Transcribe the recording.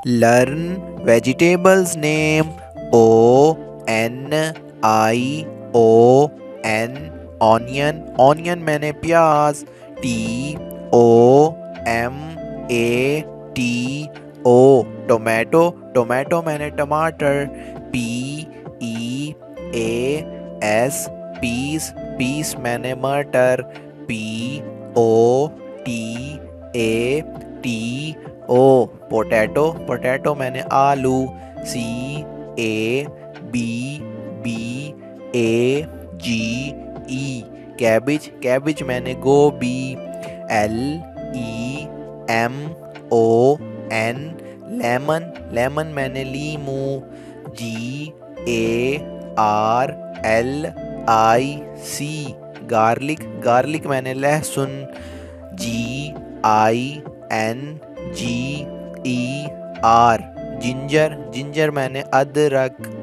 Learn vegetables name. ONION onion, onion मैंने प्याज। TOMATO tomato, tomato मैंने टमाटर। PEAS पीस, पीस मैंने मटर। POTATO पोटैटो, पोटैटो मैंने आलू। CABBAGE कैबिज, कैबिज मैंने गोभी। LEMON लेमन, लेमन मैंने लीमू। GARLIC गार्लिक, गार्लिक मैंने लहसुन। GINGER जिंजर, जिंजर मैंने अदरक।